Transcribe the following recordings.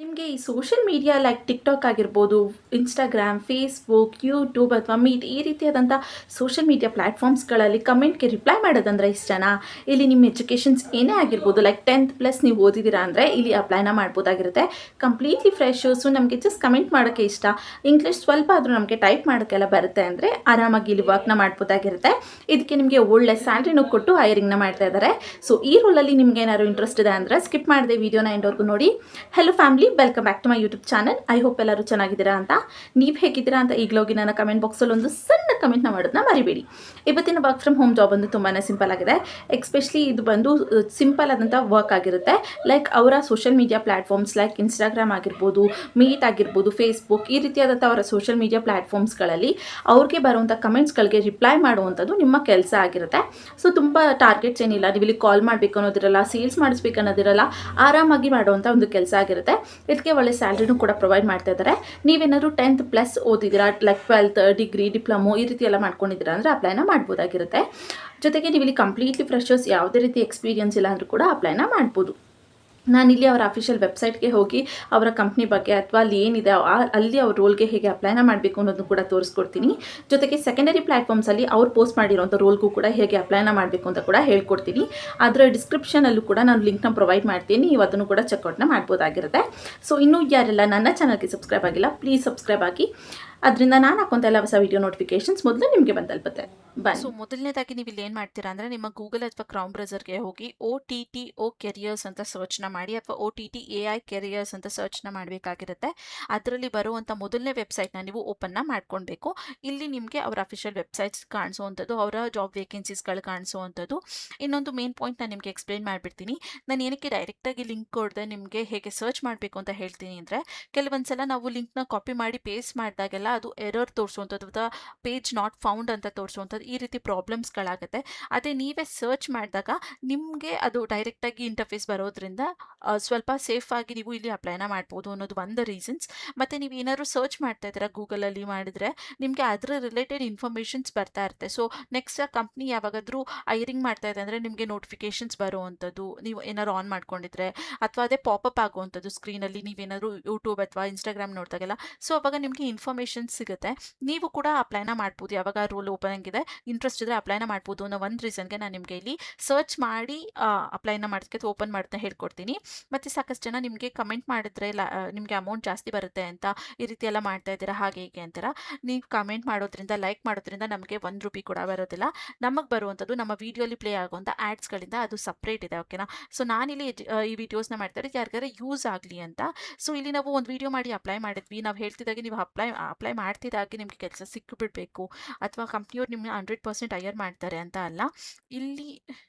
ನಿಮಗೆ ಈ social media like TikTok ಆಗಿರ್ಬೋದು, ಇನ್ಸ್ಟಾಗ್ರಾಮ್, ಫೇಸ್ಬುಕ್, ಯೂಟ್ಯೂಬ್ ಅಥವಾ ಮೀಟ್ ಈ ರೀತಿಯಾದಂಥ ಸೋಷಿಯಲ್ ಮೀಡಿಯಾ ಪ್ಲ್ಯಾಟ್ಫಾರ್ಮ್ಸ್ಗಳಲ್ಲಿ ಕಮೆಂಟ್ಗೆ ರಿಪ್ಲೈ ಮಾಡೋದಂದ್ರೆ ಇಷ್ಟನಾ? ಇಲ್ಲಿ ನಿಮ್ಮ ಎಜುಕೇಷನ್ಸ್ ಏನೇ ಆಗಿರ್ಬೋದು, ಲೈಕ್ 10th ಪ್ಲಸ್ ನೀವು ಓದಿದ್ದೀರಾ ಅಂದರೆ ಇಲ್ಲಿ ಅಪ್ಲೈನ ಮಾಡ್ಬೋದಾಗಿರುತ್ತೆ. Completely fresh. ಸೊ ನಮಗೆ ಜಸ್ಟ್ ಕಮೆಂಟ್ ಮಾಡೋಕ್ಕೆ ಇಷ್ಟ, ಇಂಗ್ಲೀಷ್ ಸ್ವಲ್ಪ ಆದರೂ ನಮಗೆ ಟೈಪ್ ಮಾಡೋಕ್ಕೆಲ್ಲ ಬರುತ್ತೆ ಅಂದರೆ ಆರಾಮಾಗಿ ಇಲ್ಲಿ ವರ್ಕ್ನ ಮಾಡ್ಬೋದಾಗಿರುತ್ತೆ. ಇದಕ್ಕೆ ನಿಮಗೆ ಒಳ್ಳೆ ಸ್ಯಾಲ್ರಿನೂ ಕೊಟ್ಟು ಹೈರಿಂಗ್ನ ಮಾಡ್ತಾ ಇದ್ದಾರೆ. ಸೊ ಈ ರೋಲಲ್ಲಿ ನಿಮ್ಗೆ ಏನಾದ್ರು ಇಂಟ್ರೆಸ್ಟ್ ಇದೆ ಅಂದರೆ ಸ್ಕಿಪ್ ಮಾಡದೆ ವಿಡಿಯೋನ ಎಂಡ್ವರೆಗೂ ನೋಡಿ. Hello family, welcome back to my YouTube channel. I hope ಎಲ್ಲರೂ ಚೆನ್ನಾಗಿದ್ದೀರಾ ಅಂತ. ನೀವು ಹೇಗಿದ್ದೀರಾ ಅಂತ ಈಗಲೋಗಿ ನನ್ನ ಕಮೆಂಟ್ ಬಾಕ್ಸಲ್ಲಿ ಒಂದು ಸಣ್ಣ ಕಮೆಂಟ್ನ ಮಾಡೋದನ್ನ ಮರಿಬೇಡಿ. ಇವತ್ತಿನ ವರ್ಕ್ ಫ್ರಮ್ ಹೋಮ್ ಜಾಬ್ ಬಂದು ತುಂಬಾ ಸಿಂಪಲ್ ಆಗಿದೆ. ಎಕ್ಸ್ಪೆಷಲಿ ಇದು ಬಂದು ಸಿಂಪಲ್ ಆದಂಥ ವರ್ಕ್ ಆಗಿರುತ್ತೆ. ಲೈಕ್ ಅವರ social media platforms like Instagram ಆಗಿರ್ಬೋದು, ಮೀಟ್ ಆಗಿರ್ಬೋದು, ಫೇಸ್ಬುಕ್ ಈ ರೀತಿಯಾದಂಥ ಅವರ ಸೋಷಿಯಲ್ ಮೀಡಿಯಾ ಪ್ಲ್ಯಾಟ್ಫಾರ್ಮ್ಸ್ಗಳಲ್ಲಿ ಅವ್ರಿಗೆ ಬರುವಂಥ ಕಮೆಂಟ್ಸ್ಗಳಿಗೆ ರಿಪ್ಲೈ ಮಾಡುವಂಥದ್ದು ನಿಮ್ಮ ಕೆಲಸ ಆಗಿರುತ್ತೆ. ಸೊ ತುಂಬ ಟಾರ್ಗೆಟ್ಸ್ ಏನಿಲ್ಲ, ನೀವು ಇಲ್ಲಿ ಕಾಲ್ ಮಾಡಬೇಕು ಅನ್ನೋದಿರಲ್ಲ, ಸೇಲ್ಸ್ ಮಾಡಿಸ್ಬೇಕು ಅನ್ನೋದಿರಲ್ಲ, ಆರಾಮಾಗಿ ಮಾಡುವಂಥ ಒಂದು ಕೆಲಸ ಆಗಿರುತ್ತೆ. ಇದಕ್ಕೆ ಒಳ್ಳೆ ಸ್ಯಾಲ್ರಿನೂ ಕೂಡ ಪ್ರೊವೈಡ್ ಮಾಡ್ತಾ ಇದ್ದಾರೆ. ನೀವೇನಾದ್ರು 10th ಪ್ಲಸ್ ಓದಿದ್ದೀರಾ, ಲೈಕ್ 12th ಡಿಗ್ರಿ, ಡಿಪ್ಲೊಮೊ ಈ ರೀತಿ ಎಲ್ಲ ಮಾಡ್ಕೊಂಡಿದ್ದೀರಾ ಅಂದರೆ ಅಪ್ಲೈನ ಮಾಡ್ಬೋದಾಗಿರುತ್ತೆ. ಜೊತೆಗೆ ನೀವು ಇಲ್ಲಿ ಕಂಪ್ಲೀಟ್ಲಿ ಫ್ರೆಶರ್ಸ್, ಯಾವುದೇ ರೀತಿ ಎಕ್ಸ್ಪೀರಿಯನ್ಸ್ ಇಲ್ಲ ಅಂದರೂ ಕೂಡ ಅಪ್ಲೈನ ಮಾಡ್ಬೋದು. ನಾನಿಲ್ಲಿ ಅವರ ಅಫಿಷಿಯಲ್ ವೆಬ್ಸೈಟ್ಗೆ ಹೋಗಿ ಅವರ ಕಂಪ್ನಿ ಬಗ್ಗೆ ಅಥವಾ ಅಲ್ಲಿ ಏನಿದೆ ಅಲ್ಲಿ ಅವ್ರ ರೋಲ್ಗೆ ಹೇಗೆ ಅಪ್ಲೈನ ಮಾಡಬೇಕು ಅನ್ನೋದನ್ನು ಕೂಡ ತೋರಿಸ್ಕೊಡ್ತೀನಿ. ಜೊತೆಗೆ ಸೆಕೆಂಡರಿ ಪ್ಲ್ಯಾಟ್ಫಾರ್ಮ್ಸಲ್ಲಿ ಅವ್ರು ಪೋಸ್ಟ್ ಮಾಡಿರೋಂಥ ರೋಲ್ಗೂ ಕೂಡ ಹೇಗೆ ಅಪ್ಲೈನ ಮಾಡಬೇಕು ಅಂತ ಕೂಡ ಹೇಳ್ಕೊಡ್ತೀನಿ. ಅದರ ಡಿಸ್ಕ್ರಿಪ್ಷನಲ್ಲೂ ಕೂಡ ನಾನು ಲಿಂಕ್ನ ಪ್ರೊವೈಡ್ ಮಾಡ್ತೀನಿ, ನೀವು ಅದನ್ನು ಕೂಡ ಚೆಕ್ಔಟ್ನ ಮಾಡ್ಬೋದಾಗಿರುತ್ತೆ. ಸೊ ಇನ್ನೂ ಯಾರೆಲ್ಲ ನನ್ನ ಚಾನಲ್ಗೆ ಸಬ್ಸ್ಕ್ರೈಬ್ ಆಗಿಲ್ಲ, ಪ್ಲೀಸ್ ಸಬ್ಸ್ಕ್ರೈಬ್ ಆಗಿ. ಅದರಿಂದ ನಾನು ಹಾಕೊಂತ ಎಲ್ಲ ಹೊಸ ವಿಡಿಯೋ ನೋಟಿಫಿಕೇಶನ್ಸ್ ಮೊದಲು ನಿಮಗೆ ಬಂದು ತಲುಪುತ್ತೆ. ಸೊ ಮೊದಲನೇದಾಗಿ ನೀವು ಇಲ್ಲಿ ಏನು ಮಾಡ್ತೀರಾ ಅಂದರೆ ನಿಮ್ಮ ಗೂಗಲ್ ಅಥವಾ ಕ್ರೌಮ್ ಬ್ರೌಸರ್ಗೆ ಹೋಗಿ OTTO ಕೆರಿಯರ್ಸ್ ಅಂತ ಸರ್ಚ್ನ ಮಾಡಿ, ಅಥವಾ OTTAI ಕೆರಿಯರ್ಸ್ ಅಂತ ಸರ್ಚ್ನ ಮಾಡಬೇಕಾಗಿರುತ್ತೆ. ಅದರಲ್ಲಿ ಬರುವಂಥ ಮೊದಲನೇ ವೆಬ್ಸೈಟ್ನ ನೀವು ಓಪನ್ನ ಮಾಡ್ಕೊಳ್ಬೇಕು. ಇಲ್ಲಿ ನಿಮಗೆ ಅವರ ಅಫಿಷಿಯಲ್ ವೆಬ್ಸೈಟ್ಸ್ ಕಾಣಿಸುವಂಥದ್ದು, ಅವರ ಜಾಬ್ ವೇಕೆನ್ಸೀಸ್ಗಳು ಕಾಣಿಸುವಂಥದ್ದು. ಇನ್ನೊಂದು ಮೇನ್ ಪಾಯಿಂಟ್ ನಾನು ನಿಮಗೆ ಎಕ್ಸ್ಪ್ಲೇನ್ ಮಾಡಿಬಿಡ್ತೀನಿ. ನಾನು ಏನಕ್ಕೆ ಡೈರೆಕ್ಟಾಗಿ ಲಿಂಕ್ ಕೊಡದೆ ನಿಮಗೆ ಹೇಗೆ ಸರ್ಚ್ ಮಾಡಬೇಕು ಅಂತ ಹೇಳ್ತೀನಿ ಅಂದರೆ, ಕೆಲವೊಂದ್ಸಲ ನಾವು ಲಿಂಕ್ನ ಕಾಪಿ ಮಾಡಿ ಪೇಸ್ಟ್ ಮಾಡಿದಾಗೆಲ್ಲ ಅದು ಎರರ್ ತೋರಿಸುವಂಥದ್ದು ಅಥವಾ ಪೇಜ್ ನಾಟ್ ಫೌಂಡ್ ಅಂತ ತೋರಿಸುವಂಥದ್ದು, ಈ ರೀತಿ ಪ್ರಾಬ್ಲಮ್ಸ್ಗಳಾಗುತ್ತೆ. ಅದೇ ನೀವೇ ಸರ್ಚ್ ಮಾಡಿದಾಗ ನಿಮಗೆ ಅದು ಡೈರೆಕ್ಟಾಗಿ ಇಂಟರ್ಫೇಸ್ ಬರೋದ್ರಿಂದ ಸ್ವಲ್ಪ ಸೇಫಾಗಿ ನೀವು ಇಲ್ಲಿ ಅಪ್ಲೈನ ಮಾಡ್ಬೋದು ಅನ್ನೋದು ಒಂದು ರೀಸನ್ಸ್. ಮತ್ತು ನೀವು ಏನಾದ್ರು ಸರ್ಚ್ ಮಾಡ್ತಾ ಇದ್ದೀರಾ ಗೂಗಲಲ್ಲಿ ಮಾಡಿದರೆ ನಿಮಗೆ ಅದರ ರಿಲೇಟೆಡ್ ಇನ್ಫಾರ್ಮೇಷನ್ಸ್ ಬರ್ತಾ ಇರುತ್ತೆ. ಸೊ ನೆಕ್ಸ್ಟ್ ಕಂಪ್ನಿ ಯಾವಾಗಾದರೂ ಹೈರಿಂಗ್ ಮಾಡ್ತಾ ಇದೆ ಅಂದರೆ ನಿಮಗೆ ನೋಟಿಫಿಕೇಷನ್ಸ್ ಬರುವಂಥದ್ದು, ನೀವು ಏನಾದ್ರು ಆನ್ ಮಾಡ್ಕೊಂಡಿದ್ರೆ ಅಥವಾ ಅದೇ ಪಾಪಪ್ ಆಗುವಂಥದ್ದು ಸ್ಕ್ರೀನಲ್ಲಿ ನೀವೇನಾದ್ರು ಯೂಟ್ಯೂಬ್ ಅಥವಾ ಇನ್ಸ್ಟಾಗ್ರಾಮ್ ನೋಡಿದಾಗೆಲ್ಲ. ಸೊ ಅವಾಗ ನಿಮಗೆ ಇನ್ಫಾರ್ಮೇಷನ್ ಸಿಗುತ್ತೆ. ನೀವು ಕೂಡ ಅಪ್ಲೈನ ಮಾಡ್ಬೋದು, ಯಾವಾಗ ರೋಲ್ ಓಪನ್ ಆಗಿದೆ ಇಂಟ್ರೆಸ್ಟ್ ಇದ್ದರೆ ಅಪ್ಲೈನ ಮಾಡ್ಬೋದು ಅನ್ನೋ ಒಂದು ರೀಸನ್ಗೆ ನಾನು ನಿಮಗೆ ಇಲ್ಲಿ ಸರ್ಚ್ ಮಾಡಿ ಅಪ್ಲೈನ ಮಾಡೋದಕ್ಕೆ ಅಥವಾ ಓಪನ್ ಮಾಡೋದನ್ನ ಹೇಳ್ಕೊಡ್ತೀನಿ. ಮತ್ತು ಸಾಕಷ್ಟು ಜನ ನಿಮಗೆ ಕಮೆಂಟ್ ಮಾಡಿದ್ರೆ ನಿಮಗೆ ಅಮೌಂಟ್ ಜಾಸ್ತಿ ಬರುತ್ತೆ ಅಂತ, ಈ ರೀತಿ ಎಲ್ಲ ಮಾಡ್ತಾ ಇದ್ದೀರಾ ಹಾಗೆ ಹೀಗೆ ಅಂತೀರ. ನೀವು ಕಮೆಂಟ್ ಮಾಡೋದ್ರಿಂದ, ಲೈಕ್ ಮಾಡೋದ್ರಿಂದ ನಮಗೆ ₹1 ಕೂಡ ಬರೋದಿಲ್ಲ. ನಮಗೆ ಬರುವಂಥದ್ದು ನಮ್ಮ ವಿಡಿಯೋಲಿ ಪ್ಲೇ ಆಗುವಂಥ ಆ್ಯಡ್ಸ್ಗಳಿಂದ ಅದು ಸಪ್ರೇಟ್ ಇದೆ, ಓಕೆನಾ. ಸೊ ನಾನಿಲ್ಲಿ ಈ ವಿಡಿಯೋಸ್ನ ಮಾಡ್ತಾ ಇರೋದು ಯಾರಿಗಾದ್ರೆ ಯೂಸ್ ಆಗಲಿ ಅಂತ. ಸೊ ಇಲ್ಲಿ ನಾವು ಒಂದು ವಿಡಿಯೋ ಮಾಡಿ ಅಪ್ಲೈ ಮಾಡಿದ್ವಿ, ನಾವು ಹೇಳ್ತಿದ್ದಾಗೆ ನೀವು ಅಪ್ಲೈ ಮಾಡ್ತಿದ್ದಾಗೆ ನಿಮಗೆ ಕೆಲಸ ಸಿಕ್ಕಿಬಿಡಬೇಕು ಅಥವಾ ಕಂಪ್ನಿಯವ್ರು ನಿಮ್ಮನ್ನ 100% ಹೈಯರ್ ಮಾಡ್ತಾರೆ ಅಂತ ಅಲ್ಲ. ಇಲ್ಲಿ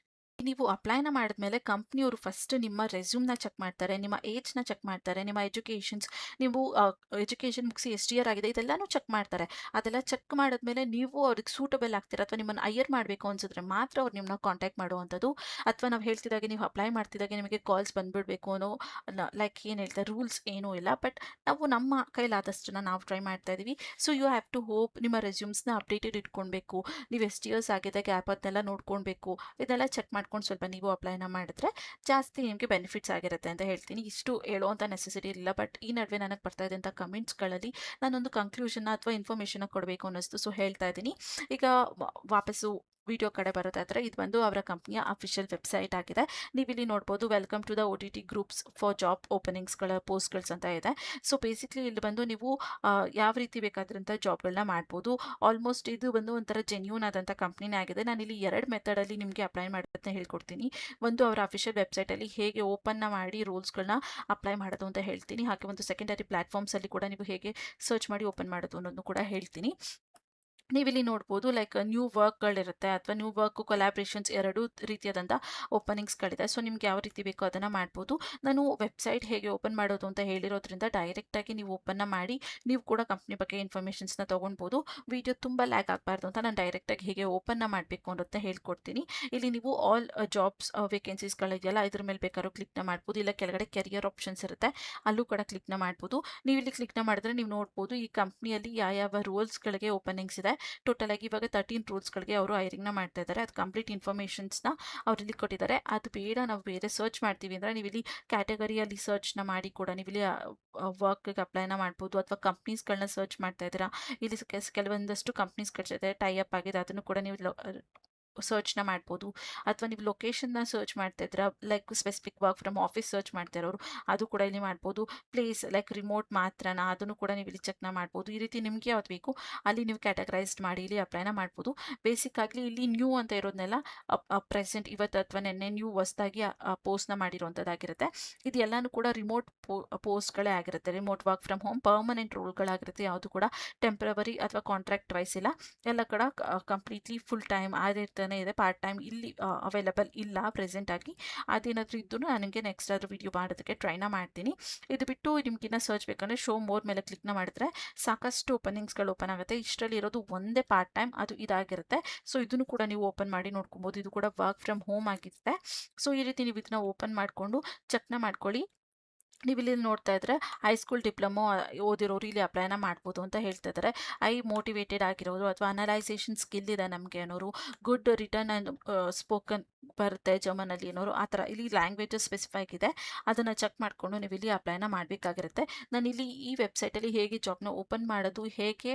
ನೀವು ಅಪ್ಲೈನ ಮಾಡಿದ್ಮೇಲೆ ಕಂಪ್ನಿಯವರು ಫಸ್ಟ್ ನಿಮ್ಮ ರೆಸ್ಯೂಮ್ನ ಚೆಕ್ ಮಾಡ್ತಾರೆ, ನಿಮ್ಮ ಏಜ್ನ ಚೆಕ್ ಮಾಡ್ತಾರೆ, ನಿಮ್ಮ ಎಜುಕೇಷನ್ಸ್, ನೀವು ಎಜುಕೇಷನ್ ಮುಗಿಸಿ ಎಷ್ಟು ಇಯರ್ ಆಗಿದೆ ಇದೆಲ್ಲನೂ ಚೆಕ್ ಮಾಡ್ತಾರೆ. ಅದೆಲ್ಲ ಚೆಕ್ ಮಾಡಿದ್ಮೇಲೆ ನೀವು ಅವ್ರಿಗೆ ಸೂಟಬಲ್ ಆಗ್ತೀರಾ ಅಥವಾ ನಿಮ್ಮನ್ನು ಹೈಯರ್ ಮಾಡಬೇಕು ಅನ್ಸಿದ್ರೆ ಮಾತ್ರ ಅವ್ರು ನಿಮ್ಮನ್ನ ಕಾಂಟ್ಯಾಕ್ಟ್ ಮಾಡುವಂಥದ್ದು. ಅಥವಾ ನಾವು ಹೇಳ್ತಿದ್ದಾಗೆ ನೀವು ಅಪ್ಲೈ ಮಾಡ್ತಿದ್ದಾಗೆ ನಿಮಗೆ ಕಾಲ್ಸ್ ಬಂದುಬಿಡಬೇಕು ಅನ್ನೋ ಲೈಕ್ ಏನು ಹೇಳ್ತಾರೆ ರೂಲ್ಸ್ ಏನೂ ಇಲ್ಲ. ಬಟ್ ನಾವು ನಮ್ಮ ಕೈಲಾದಷ್ಟನ್ನು ನಾವು ಟ್ರೈ ಮಾಡ್ತಾ ಇದ್ದೀವಿ. So you have to hope ನಿಮ್ಮ ರೆಸ್ಯೂಮ್ಸ್ನ ಅಪ್ಡೇಟೆಡ್ ಇಟ್ಕೊಳ್ಬೇಕು, ನೀವು ಎಷ್ಟು ಇಯರ್ಸ್ ಆಗಿದೆ ಗ್ಯಾಪ್ ಅದನ್ನೆಲ್ಲ ನೋಡ್ಕೊಳ್ಬೇಕು. ಇದೆಲ್ಲ ಚೆಕ್ ಮಾಡ್ಕೊಂಡು ಸ್ವಲ್ಪ ನೀವು ಅಪ್ಲೈನ ಮಾಡಿದ್ರೆ ಜಾಸ್ತಿ ನಿಮಗೆ ಬೆನಿಫಿಟ್ಸ್ ಆಗಿರುತ್ತೆ ಅಂತ ಹೇಳ್ತೀನಿ. ಇಷ್ಟು ಹೇಳುವಂಥ ನೆಸೆಸಿಟಿ ಇಲ್ಲ, ಬಟ್ ಈ ನಡುವೆ ನನಗೆ ಬರ್ತಾ ಇದ್ದಂಥ ಕಮೆಂಟ್ಸ್ಗಳಲ್ಲಿ ನಾನೊಂದು ಕನ್ಕ್ಲೂಷನ್ನ ಅಥವಾ ಇನ್ಫಾರ್ಮೇಷನ್ನ ಕೊಡಬೇಕು ಅನ್ನಿಸ್ತು, ಸೊ ಹೇಳ್ತಾ ಇದ್ದೀನಿ. ಈಗ ವಾಪಸ್ಸು ವಿಡಿಯೋ ಕಡೆ ಬರೋದಾದರೆ ಇದು ಬಂದು ಅವರ ಕಂಪ್ನಿಯ ಅಫಿಷಿಯಲ್ ವೆಬ್ಸೈಟ್ ಆಗಿದೆ. ನೀವು ಇಲ್ಲಿ ನೋಡ್ಬೋದು welcome to the OTT groups for job ಓಪನಿಂಗ್ಸ್ಗಳ ಪೋಸ್ಟ್ಗಳ್ಸ್ ಅಂತ ಇದೆ. ಸೊ ಬೇಸಿಕ್ಲಿ ಇಲ್ಲಿ ಬಂದು ನೀವು ಯಾವ ರೀತಿ ಬೇಕಾದ್ರಂಥ ಜಾಬ್ಗಳನ್ನ ಮಾಡ್ಬೋದು. ಆಲ್ಮೋಸ್ಟ್ ಇದು ಬಂದು ಒಂಥರ ಜೆನ್ಯೂನ್ ಆದಂಥ ಕಂಪ್ನಿನೇ ಆಗಿದೆ. ನಾನಿಲ್ಲಿ 2 ಮೆಥಡಲ್ಲಿ ನಿಮಗೆ ಅಪ್ಲೈ ಮಾಡೋದನ್ನ ಹೇಳ್ಕೊಡ್ತೀನಿ. ಒಂದು ಅವರ ಅಫಿಷಿಯಲ್ ವೆಬ್ಸೈಟಲ್ಲಿ ಹೇಗೆ ಓಪನ್ನ ಮಾಡಿ ರೋಲ್ಸ್ಗಳನ್ನ ಅಪ್ಲೈ ಮಾಡೋದು ಅಂತ ಹೇಳ್ತೀನಿ. ಹಾಗೆ ಒಂದು ಸೆಕೆಂಡರಿ ಪ್ಲ್ಯಾಟ್ಫಾರ್ಮ್ಸಲ್ಲಿ ಕೂಡ ನೀವು ಹೇಗೆ ಸರ್ಚ್ ಮಾಡಿ ಓಪನ್ ಮಾಡೋದು ಅನ್ನೋದನ್ನು ಕೂಡ ಹೇಳ್ತೀನಿ. ನೀವಿಲ್ಲಿ ನೋಡ್ಬೋದು ಲೈಕ್ ನ್ಯೂ ವರ್ಕ್ಗಳಿರುತ್ತೆ ಅಥವಾ ನ್ಯೂ ವರ್ಕ್ ಕೊಲಾಬ್ರೇಷನ್ಸ್ ಎರಡೂ ರೀತಿಯಾದಂಥ ಓಪನಿಂಗ್ಸ್ಗಳಿದೆ. ಸೊ ನಿಮ್ಗೆ ಯಾವ ರೀತಿ ಬೇಕೋ ಅದನ್ನು ಮಾಡ್ಬೋದು. ನಾನು ವೆಬ್ಸೈಟ್ ಹೇಗೆ ಓಪನ್ ಮಾಡೋದು ಅಂತ ಹೇಳಿರೋದ್ರಿಂದ ಡೈರೆಕ್ಟಾಗಿ ನೀವು ಓಪನ್ನ ಮಾಡಿ ನೀವು ಕೂಡ ಕಂಪ್ನಿ ಬಗ್ಗೆ ಇನ್ಫಾರ್ಮೇಷನ್ಸ್ನ ತೊಗೊಳ್ಬೋದು. ವಿಡಿಯೋ ತುಂಬ ಲ್ಯಾಗ್ ಆಗಬಾರ್ದು ಅಂತ ನಾನು ಡೈರೆಕ್ಟಾಗಿ ಹೇಗೆ ಓಪನ್ನ ಮಾಡಬೇಕು ಅನ್ನೋದನ್ನ ಹೇಳ್ಕೊಡ್ತೀನಿ. ಇಲ್ಲಿ ನೀವು ಆಲ್ ಜಾಬ್ಸ್ ವೇಕೆನ್ಸೀಸ್ಗಳಿದೆಯಲ್ಲ ಇದ್ರ ಮೇಲೆ ಬೇಕಾದ್ರೂ ಕ್ಲಿಕ್ನ ಮಾಡ್ಬೋದು, ಇಲ್ಲ ಕೆಳಗಡೆ ಕೆರಿಯರ್ ಆಪ್ಷನ್ಸ್ ಇರುತ್ತೆ ಅಲ್ಲೂ ಕೂಡ ಕ್ಲಿಕ್ನ ಮಾಡ್ಬೋದು. ನೀವು ಇಲ್ಲಿ ಕ್ಲಿಕ್ನ ಮಾಡಿದ್ರೆ ನೀವು ನೋಡ್ಬೋದು ಈ ಕಂಪ್ನಿಯಲ್ಲಿ ಯಾವ ರೋಲ್ಸ್ಗಳಿಗೆ ಓಪನಿಂಗ್ಸ್ ಇದೆ. ಟೋಟಲ್ ಆಗಿ ಇವಾಗ 13 ರೂಲ್ಸ್ಗಳಿಗೆ ಅವರು ಹೈರಿಂಗ್ನ ಮಾಡ್ತಾ ಇದ್ದಾರೆ. ಅದು ಕಂಪ್ಲೀಟ್ ಇನ್ಫಾರ್ಮೇಷನ್ಸ್ನ ಅವ್ರು ಇಲ್ಲಿ ಕೊಟ್ಟಿದ್ದಾರೆ. ಅದು ಬೇಡ, ನಾವು ಬೇರೆ ಸರ್ಚ್ ಮಾಡ್ತೀವಿ ಅಂದರೆ ನೀವು ಇಲ್ಲಿ ಕ್ಯಾಟಗರಿಯಲ್ಲಿ ಸರ್ಚ್ನ ಮಾಡಿ ಕೂಡ ನೀವು ಇಲ್ಲಿ ವರ್ಕ್ಗೆ ಅಪ್ಲೈನ ಮಾಡ್ಬೋದು. ಅಥವಾ ಕಂಪ್ನೀಸ್ಗಳನ್ನ ಸರ್ಚ್ ಮಾಡ್ತಾ ಇದ್ದೀರಾ, ಇಲ್ಲಿ ಕೆಲವೊಂದಷ್ಟು ಕಂಪ್ನೀಸ್ಗಳ ಜೊತೆ ಟೈ ಅಪ್ ಆಗಿದೆ, ಅದನ್ನು ಕೂಡ ನೀವು ಸರ್ಚ್ನ ಮಾಡ್ಬೋದು. ಅಥವಾ ನೀವು ಲೊಕೇಶನ್ನ ಸರ್ಚ್ ಮಾಡ್ತಾ ಇದ್ದೀರಾ, like specific work from office search ಮಾಡ್ತಾ ಇರೋರು, ಅದು ಕೂಡ ಇಲ್ಲಿ ಮಾಡ್ಬೋದು. ಪ್ಲೇಸ್ ಲೈಕ್ ರಿಮೋಟ್ ಮಾತ್ರನಾ, ಅದನ್ನು ಕೂಡ ನೀವು ಇಲ್ಲಿ ಚೆಕ್ನ ಮಾಡ್ಬೋದು. ಈ ರೀತಿ ನಿಮಗೆ ಯಾವ್ದು ಬೇಕು ಅಲ್ಲಿ ನೀವು ಕ್ಯಾಟಗರೈಸ್ಡ್ ಮಾಡಿ ಇಲ್ಲಿ ಅಪ್ಲೈನ ಮಾಡ್ಬೋದು. ಬೇಸಿಕ್ ಆಗಲಿ ಇಲ್ಲಿ ನ್ಯೂ ಅಂತ ಇರೋದನ್ನೆಲ್ಲ ಪ್ರೆಸೆಂಟ್ ಇವತ್ತು ಅಥವಾ ನೆನ್ನೆ ನ್ಯೂ ಹೊಸದಾಗಿ ಪೋಸ್ಟ್ನ ಮಾಡಿರುವಂಥದ್ದಾಗಿರುತ್ತೆ. ಇದು ಎಲ್ಲಾನು ಕೂಡ ರಿಮೋಟ್ ಪೋಸ್ಟ್ಗಳೇ ಆಗಿರುತ್ತೆ. Remote work from home permanent ರೋಲ್ಗಳಾಗಿರುತ್ತೆ. ಯಾವುದು ಕೂಡ ಟೆಂಪ್ರವರಿ ಅಥವಾ ಕಾಂಟ್ರಾಕ್ಟ್ ವೈಸ್ ಇಲ್ಲ, ಎಲ್ಲ ಕೂಡ ಕಂಪ್ಲೀಟ್ಲಿ ಫುಲ್ ಟೈಮ್ ಆಗಿರ್ತಾನೆ ಇದೆ. ಪಾರ್ಟ್ ಟೈಮ್ ಇಲ್ಲಿ ಅವೈಲಬಲ್ ಇಲ್ಲ ಪ್ರೆಸೆಂಟ್ ಆಗಿ. ಅದೇನಾದರೂ ಇದ್ದು ನನಗೆ ನೆಕ್ಸ್ಟ್ ಆದರೂ ವಿಡಿಯೋ ಮಾಡೋದಕ್ಕೆ ಟ್ರೈನ ಮಾಡ್ತೀನಿ. ಇದು ಬಿಟ್ಟು ನಿಮ್ಗಿನ್ನ ಸರ್ಚ್ ಬೇಕಂದ್ರೆ ಶೋ ಮೋರ್ ಮೇಲೆ ಕ್ಲಿಕ್ನ ಮಾಡಿದ್ರೆ ಸಾಕಷ್ಟು ಓಪನಿಂಗ್ಸ್ಗಳು ಓಪನ್ ಆಗುತ್ತೆ. ಇಷ್ಟರಲ್ಲಿ ಇರೋದು ಒಂದೇ ಪಾರ್ಟ್ ಟೈಮ್, ಅದು ಇದಾಗಿರುತ್ತೆ. ಸೊ ಇದನ್ನು ಕೂಡ ನೀವು ಓಪನ್ ಮಾಡಿ ನೋಡ್ಕೊಬೋದು. ಇದು ಕೂಡ ವರ್ಕ್ ಫ್ರಮ್ ಹೋಮ್ ಆಗಿರುತ್ತೆ. ಸೊ ಈ ರೀತಿ ನೀವು ಇದನ್ನ ಓಪನ್ ಮಾಡಿಕೊಂಡು ಚೆಕ್ನ ಮಾಡ್ಕೊಳ್ಳಿ. ನೀವು ಇಲ್ಲಿ ನೋಡ್ತಾ ಇದ್ರೆ ಹೈಸ್ಕೂಲ್ ಡಿಪ್ಲೊಮೊ ಓದಿರೋರು ಇಲ್ಲಿ ಅಪ್ಲೈನ ಮಾಡ್ಬೋದು ಅಂತ ಹೇಳ್ತಾ ಇದ್ದಾರೆ. ಮೋಟಿವೇಟೆಡ್ ಆಗಿರೋರು ಅಥವಾ ಅನಲೈಸೇಷನ್ ಸ್ಕಿಲ್ ಇದೆ ನಮಗೆ ಅನ್ನೋರು, ಗುಡ್ ರಿಟರ್ನ್ ಆ್ಯಂಡ್ ಸ್ಪೋಕನ್ ಬರುತ್ತೆ ಜರ್ಮನಲ್ಲಿ ಅನ್ನೋರು, ಆ ಥರ ಇಲ್ಲಿ ಲ್ಯಾಂಗ್ವೇಜಸ್ ಸ್ಪೆಸಿಫೈ ಇದೆ. ಅದನ್ನು ಚೆಕ್ ಮಾಡಿಕೊಂಡು ನೀವು ಇಲ್ಲಿ ಅಪ್ಲೈನ ಮಾಡಬೇಕಾಗಿರುತ್ತೆ. ನಾನು ಇಲ್ಲಿ ಈ ವೆಬ್ಸೈಟಲ್ಲಿ ಹೇಗೆ ಜಾಬ್ನ ಓಪನ್ ಮಾಡೋದು, ಹೇಗೆ